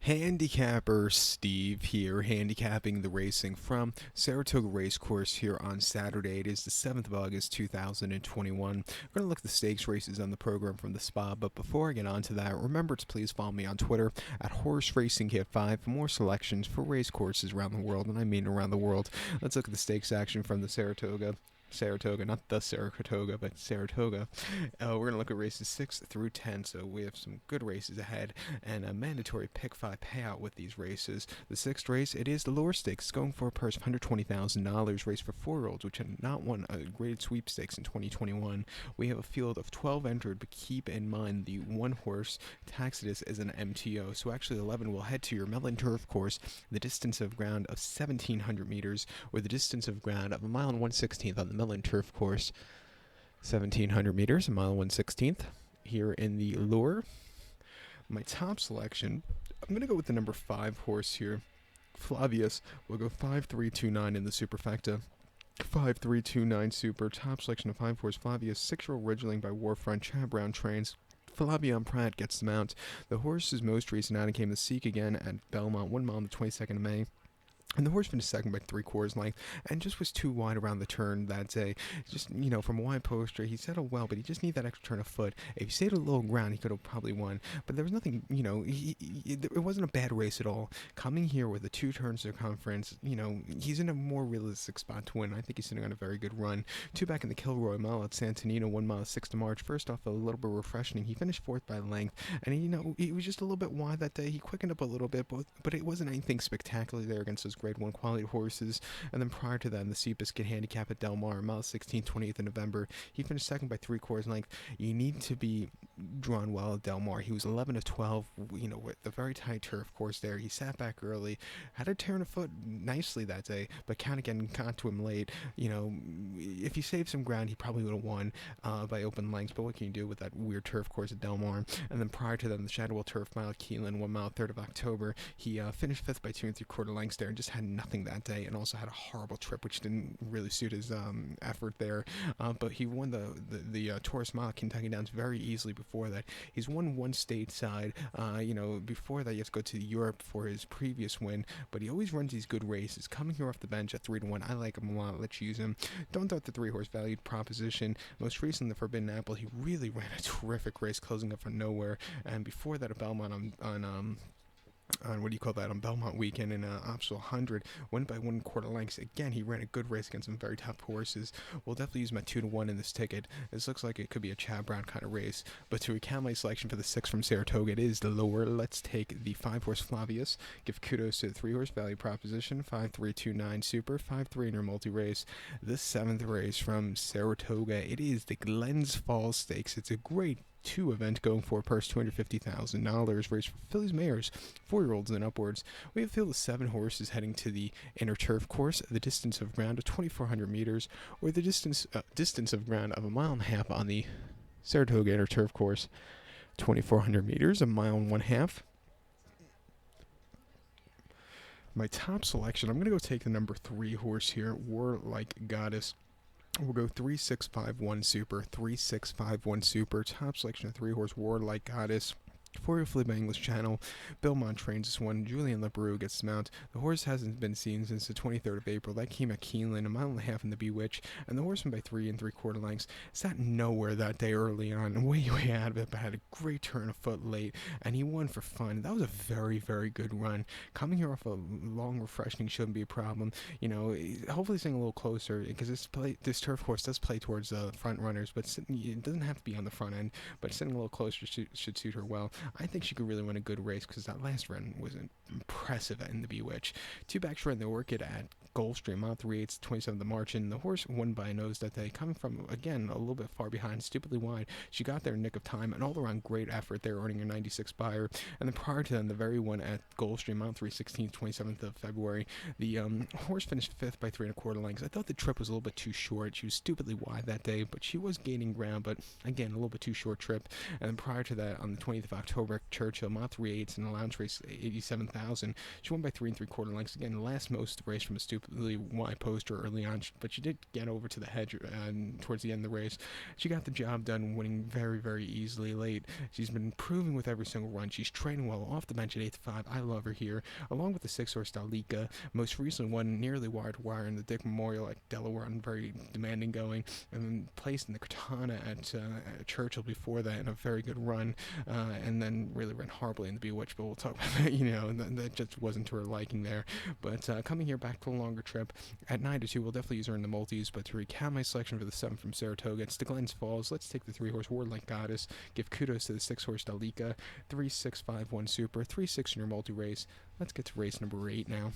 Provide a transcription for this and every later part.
Handicapper Steve here, handicapping the racing from Saratoga Racecourse here on Saturday. It is the 7th of August 2021. We're going to look at the stakes races on the program from the spa, but before I get on to that, remember to please follow me on Twitter at Horse Racing Kit 5 for more selections for racecourses around the world, and I mean around the world. Let's look at the stakes action from the Saratoga, not the Saratoga, but Saratoga. We're going to look at races 6 through 10, so we have some good races ahead and a mandatory pick 5 payout with these races. The sixth race, it is the lower stakes. It's going for a purse of $120,000, race for 4-year-olds, which had not won a graded sweepstakes in 2021. We have a field of 12 entered, but keep in mind the one horse, Taxitus, is an MTO, so actually 11 will head to your Mellon Turf course, the distance of ground of 1,700 meters, or the distance of ground of a mile and 1/16 on the Mellon Turf course, 1,700 meters, a mile and 1/16 here in the lure. My top selection, I'm going to go with the number 5 horse here. Flavius will go 5-3-2-9 in the superfecta. 5-3-2-9 super. Top selection of 5 horse Flavius, 6-year-old Ridgeling by Warfront. Chad Brown trains. Flavian Pratt gets the mount. The horse's most recent outing came to Seek again at Belmont, 1 mile on the 22nd of May. And the horse finished second by 3/4 length and just was too wide around the turn that day. Just, from a wide poster, he settled well, but he just needed that extra turn of foot. If he stayed at a low ground, he could have probably won. But there was nothing, it wasn't a bad race at all. Coming here with a 2-turn circumference, he's in a more realistic spot to win. I think he's sitting on a very good run. 2 back in the Kilroy Mile at Santonino, 1 mile 6 to March. First off, a little bit refreshing. He finished 4th by length, and he was just a little bit wide that day. He quickened up a little bit, but it wasn't anything spectacular there against those grade 1 quality horses. And then prior to that, in the Seabiscuit handicap at Del Mar, mile 16, 28th of November, he finished second by 3/4 length. You need to be drawn well at Del Mar. He was 11 of 12, with the very tight turf course there. He sat back early, had a turn of foot nicely that day, but kind of got to him late. If he saved some ground, he probably would have won by open lengths, but what can you do with that weird turf course at Del Mar? And then prior to that, the Shadowell Turf Mile at Keelan, 1 mile, 3rd of October, he finished 5th by 2 3/4 lengths there and just had nothing that day, and also had a horrible trip, which didn't really suit his effort there. But he won the Taurus Mile at Kentucky Downs very easily before that. He's won one stateside. Before that, he has to go to Europe for his previous win, but he always runs these good races. Coming here off the bench at 3-1, I like him a lot. Let's use him. Don't doubt the 3-horse valued proposition. Most recently, the Forbidden Apple, he really ran a terrific race, closing up from nowhere. And before that, at Belmont on Belmont weekend in Optional 100, went by 1/4 lengths. Again, he ran a good race against some very tough horses. We'll definitely use my 2-1 in this ticket. This looks like it could be a Chad Brown kind of race. But to recount my selection for the 6 from Saratoga, it is the lower. Let's take the 5-horse Flavius. Give kudos to the 3-horse value proposition. 5-3-2-9 super. 5-3 in your multi-race. The 7th race from Saratoga, it is the Glens Falls Stakes. It's a great 2 event going for a purse $250,000, race for fillies mares, 4-year-olds and upwards. We have a field of 7 horses heading to the inner turf course, the distance of ground of 2,400 meters, or the distance of ground of a mile and a half on the Saratoga inner turf course. 2,400 meters, a mile and 1/2. My top selection, I'm going to go take the number 3 horse here, Warlike Goddess. We'll go 3-6-5-1 super, 3-6-5-1 super. Top selection of 3-horse Warlike Goddess. 4-year flea by English Channel. Belmont trains this one. Julian Leperoux gets the mount. The horse hasn't been seen since the 23rd of April. That came at Keeneland, a mile and a half in the Bewitch, and the horse went by 3 3/4 lengths. Sat nowhere that day early on, way out of it, but had a great turn of foot late, and he won for fun. That was a very, very good run. Coming here off a long refreshing shouldn't be a problem. Hopefully staying a little closer, because this turf course does play towards front runners, but it doesn't have to be on the front end, but sitting a little closer should suit her well. I think she could really win a good race, because that last run was impressive in the Bewitch. 2 backs ran the Orchid at Gulfstream, mile 3/8, 27th of March, and the horse won by a nose that day, coming from, again, a little bit far behind, stupidly wide. She got there in nick of time, and all-around great effort there, earning her 96 buyer. And then prior to that, the very one at Gulfstream, mile 3/16, 27th of February, the horse finished 5th by 3 1/4 lengths. I thought the trip was a little bit too short. She was stupidly wide that day, but she was gaining ground, but again, a little bit too short trip. And then prior to that, on the 20th of October, Churchill, mile 3/8 in the lounge race, 87,000. She won by 3 3/4 lengths. Again, the last most race from a stupid stupidly wide poster early on, but she did get over to the hedge towards the end of the race. She got the job done, winning very, very easily late. She's been improving with every single run. She's training well off the bench at 8-5. I love her here, along with the 6-horse Dalika. Most recently won nearly wire to wire in the Dick Memorial at Delaware on very demanding going, and then placed in the Cortana at Churchill before that in a very good run, and then really ran horribly in the Bewitch, but we'll talk about that. That just wasn't to her liking there. But coming here back to a longer trip at 9-2, we'll definitely use her in the multis. But to recap my selection for the 7 from Saratoga, it's the Glens Falls. Let's take the 3-horse Warlike Goddess. Give kudos to the 6-horse Dalika. 3-6-5-1 Super. 3-6 in your multi race. Let's get to race number 8 now.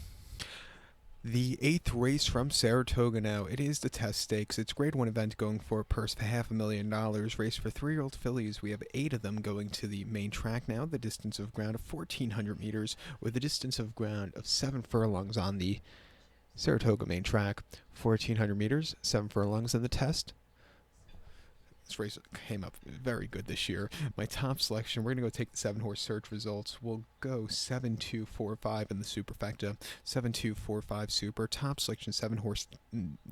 The 8th race from Saratoga now. It is the Test Stakes. It's a Grade 1 event going for a purse of $500,000. Race for 3-year-old fillies. We have 8 of them going to the main track now. The distance of ground of 1,400 meters with a distance of ground of 7 furlongs on the Saratoga main track. 1,400 meters, 7 furlongs in the test. This race came up very good this year. My top selection, we're going to go take the 7-horse search results. We'll go 7-2-4-5 in the superfecta. 7-2-4-5 super. Top selection, 7-horse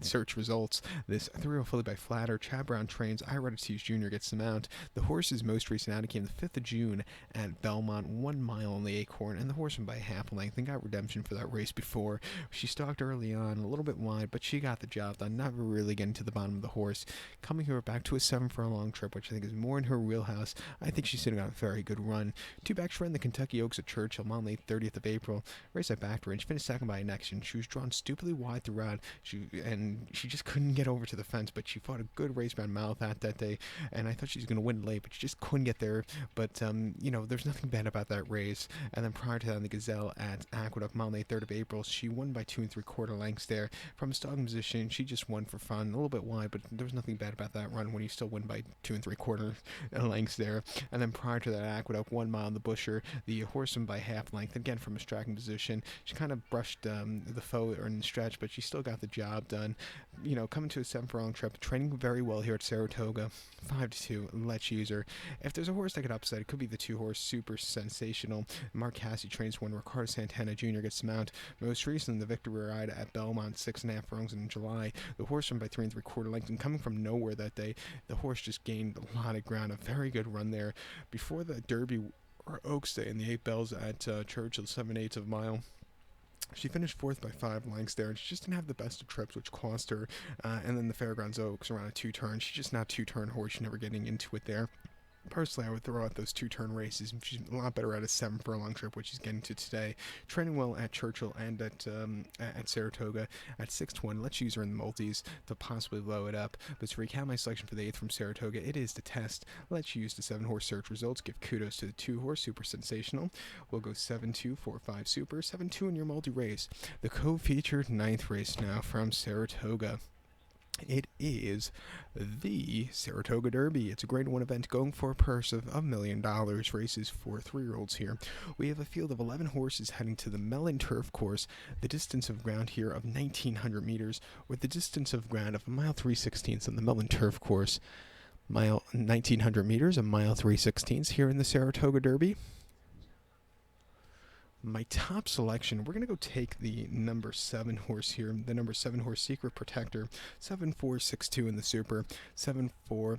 search results. This 3-year-old filly by Flatter. Chad Brown trains. Iridates Jr. gets the mount. The horse's most recent outing came the 5th of June at Belmont, 1 mile on the Acorn, and the horse went by half length and got redemption for that race before. She stalked early on, a little bit wide, but she got the job done. Never really getting to the bottom of the horse. Coming here back to a 7 for a long trip, which I think is more in her wheelhouse. I think she's sitting on a very good run. 2 back, she ran the Kentucky Oaks at Churchill on late 30th of April. Race at back range, finished second by an action. She was drawn stupidly wide throughout. She just couldn't get over to the fence, but she fought a good race around mouth at that day, and I thought she was going to win late, but she just couldn't get there. But there's nothing bad about that race. And then prior to that, the Gazelle at Aqueduct, mile late 3rd of April, she won by 2 3/4 lengths there. From a stalking position, she just won for fun, a little bit wide, but there was nothing bad about that run when you still win by 2 3/4 lengths there. And then prior to that, Aqueduct, 1 mile in the Busher, the horse won by half length, again from a striking position. She kind of brushed the foe in the stretch, but she still got the job done. Coming to a 7 furlong trip, training very well here at Saratoga. 5-2, let's use her. If there's a horse that could upset, it could be the 2-horse Super Sensational. Mark Cassie trains 1. Ricardo Santana Jr. gets the mount. Most recently, the victory ride at Belmont, 6.5 furlongs in July. The horse won by 3 3/4 lengths, and coming from nowhere that day, the horse just gained a lot of ground. A very good run there. Before the Derby or Oaks Day in the 8 bells at Churchill, 7/8 of a mile. She finished 4th by 5 lengths there, and she just didn't have the best of trips, which cost her. And then the Fairgrounds Oaks around a 2-turn. She's just not a 2-turn horse. She's never getting into it there. Personally, I would throw out those 2-turn races. She's a lot better at a 7 furlong trip, which she's getting to today. Training well at Churchill and at Saratoga at 6-1. Let's use her in the multis to possibly blow it up. But to recap my selection for the 8th from Saratoga, it is the Test. Let's use the 7-horse search results. Give kudos to the 2-horse Super Sensational. We'll go 7-2-4-5 Super. 7-2 in your multi race. The co-featured 9th race now from Saratoga. It is the Saratoga Derby. It's a Grade 1 event going for a purse of $1 million. Races for 3-year-olds here. We have a field of 11 horses heading to the Mellon Turf Course. The distance of ground here of 1,900 meters, with the distance of ground of 1 mile 3/16 on the Mellon Turf Course. 1,900 meters, 1 mile 3/16 here in the Saratoga Derby. My top selection, we're going to go take the number 7 horse here, the number 7 horse Secret Protector, 7-4-6-2 in the Super, 7-4-6-2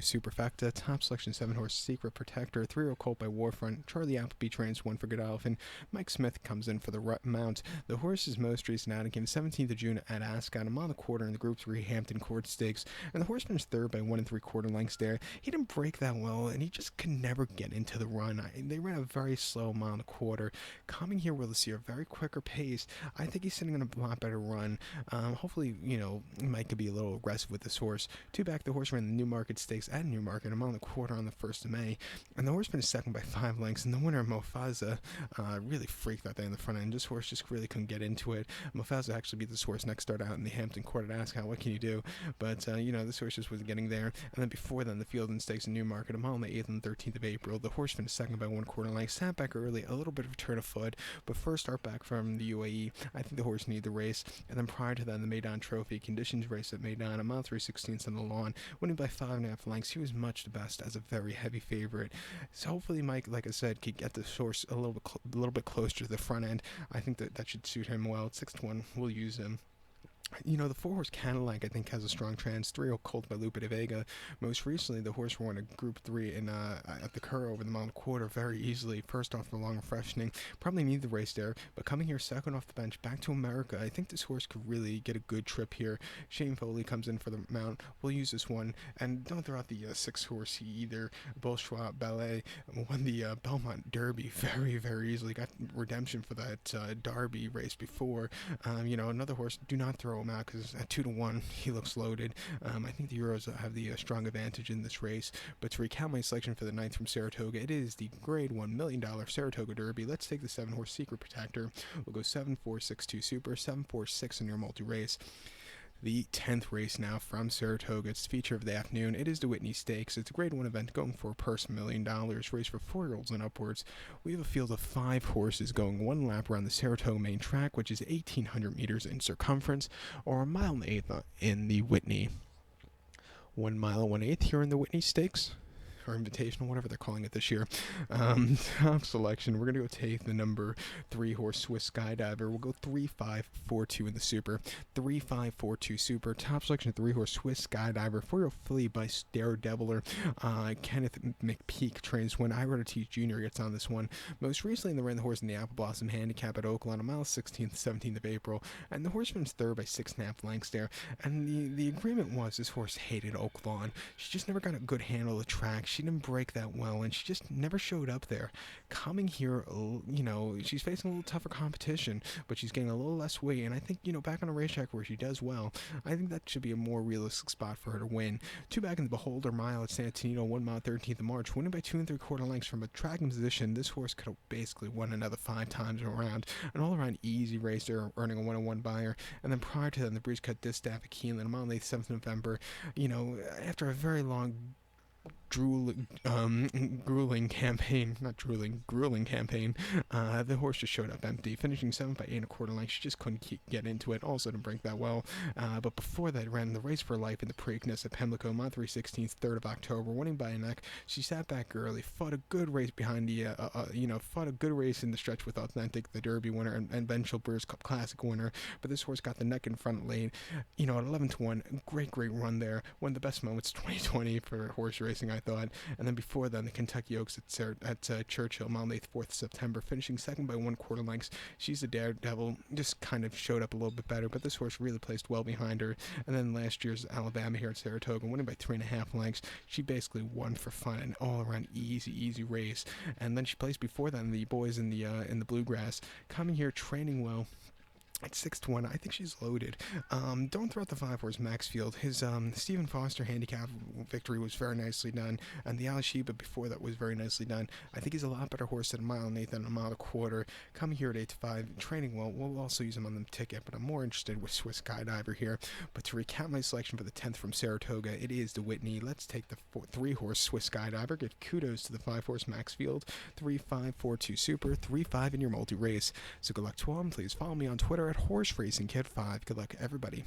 Superfecta. Top selection, 7 horse Secret Protector, 3-year-old colt by Warfront. Charlie Appleby trains 1 for Godolphin. Mike Smith comes in for the mount. The horse's most recent outing came 17th of June at Ascot, a mile and a quarter in the Group 3 Hampton Court Stakes, and the horse finished 3rd by 1 3/4 lengths there. He didn't break that well, and he just could never get into the run. They ran a very slow mile and a quarter. Coming here, we'll see a very quicker pace. I think he's sitting on a lot better run. Hopefully, Mike could be a little aggressive with this horse. 2 back, the horse ran the Newmarket Stakes at Newmarket, a mile and a quarter on the 1st of May. And the horse finished 2nd by 5 lengths. And the winner, Mofaza, really freaked that day in the front end. This horse just really couldn't get into it. Mofaza actually beat this horse next start out in the Hampton Court at Ascot. What can you do? But, this horse just wasn't getting there. And then before then, the Field and Stakes in Newmarket, a mile on the 8th and 13th of April. The horse finished 2nd by 1/4 lengths. Sat back early, a little bit of a turn quicker to foot. But first start back from the UAE, I think the horse needed the race. And then prior to that, the Meydan Trophy conditions race at Meydan, a mile 3/16 on the lawn, winning by 5.5 lengths. He was much the best as a very heavy favorite. So hopefully Mike, like I said, could get the horse a little bit closer to the front end. I think that should suit him well. At 6-1, we'll use him. The 4-horse Cadillac, I think, has a strong trans. 3 Colt by Lupe de Vega. Most recently, the horse won a Group 3 at the Cur over the mile and a quarter very easily. First off, the long freshening. Probably need the race there, but coming here second off the bench, back to America, I think this horse could really get a good trip here. Shane Foley comes in for the mount. We'll use this one. And don't throw out the 6-horse either. Bourgeois Ballet won the Belmont Derby very, very easily. Got redemption for that Derby race before. Another horse, do not throw him out because at 2-1 he looks loaded. I think the Euros have the strong advantage in this race. But to recount my selection for the 9th from Saratoga, it is the Grade 1 $1 million Saratoga Derby. Let's take the 7-horse Secret Protector. We'll go 7-4-6-2 Super, 7-4-6 in your multi-race. The 10th race now from Saratoga. It's the feature of the afternoon. It is the Whitney Stakes. It's a Grade 1 event going for a purse $1 million. Race for 4-year-olds and upwards. We have a field of 5 horses going 1 lap around the Saratoga main track, which is 1,800 meters in circumference, or a mile and 1/8 in the Whitney. 1 mile and 1/8 here in the Whitney Stakes, or Invitational, whatever they're calling it this year. Top selection, we're going to go take the number 3-horse Swiss Skydiver. We'll go 3-5-4-2 in the Super. 3-5-4-2 Super. Top selection, 3-horse Swiss Skydiver. 4-year-old filly by Daredeviler. Kenneth McPeak trains when Ira T. Jr. gets on this one. Most recently, they ran the horse in the Apple Blossom Handicap at Oakland on mile 16th, 17th of April. And the horse runs third by 6.5 lengths there. And the agreement was this horse hated Oakland. She just never got a good handle of the track. She didn't break that well, and she just never showed up there. Coming here, she's facing a little tougher competition, but she's getting a little less weight, and I think, back on a racetrack where she does well, I think that should be a more realistic spot for her to win. 2 back in the Beholder Mile at San Antonio, 1 mile 13th of March, winning by 2 3/4 lengths from a tracking position. This horse could have basically won another 5 times around. An all-around easy race there, earning a 101 buyer, and then prior to that, the Breeze Cut Distaff at Keeneland, a mile 8th, 7th November, after a very long grueling campaign, the horse just showed up empty, finishing 7th by 8 1/4 lengths. She just couldn't get into it, also didn't break that well, but before that ran the Race for Life in the Preakness at Pimlico, mile 3/16, 3rd of October, winning by a neck. She sat back early, fought a good race behind fought a good race in the stretch with Authentic, the Derby winner, and Ben Chilbert's Cup Classic winner, but this horse got the neck in front lane, at 11-1, great run there, one of the best moments 2020 for horse racing, I thought. And then before then, the Kentucky Oaks at Churchill, mile 8th, 4th September, finishing 2nd by 1/4 lengths. She's a daredevil, just kind of showed up a little bit better, but this horse really placed well behind her. And then last year's Alabama here at Saratoga, winning by 3.5 lengths. She basically won for fun, an all-around easy race. And then she placed before then the boys in the Bluegrass, coming here training well. At 6-1, I think she's loaded. Don't throw out the 5-horse Maxfield. His Stephen Foster handicap victory was very nicely done, and the Alashiba before that was very nicely done. I think he's a lot better horse at a mile and 1/8 than a mile and a quarter. Coming here at 8-5, training well. We'll also use him on the ticket, but I'm more interested with Swiss Skydiver here. But to recap my selection for the 10th from Saratoga, it is the Whitney. Let's take the 3-horse Swiss Skydiver. Give kudos to the 5-horse Maxfield. 3-5-4-2 Super. 3-5 in your multi-race. So good luck to all. Please follow me on Twitter at Horse Racing Kid 5. Good luck, everybody.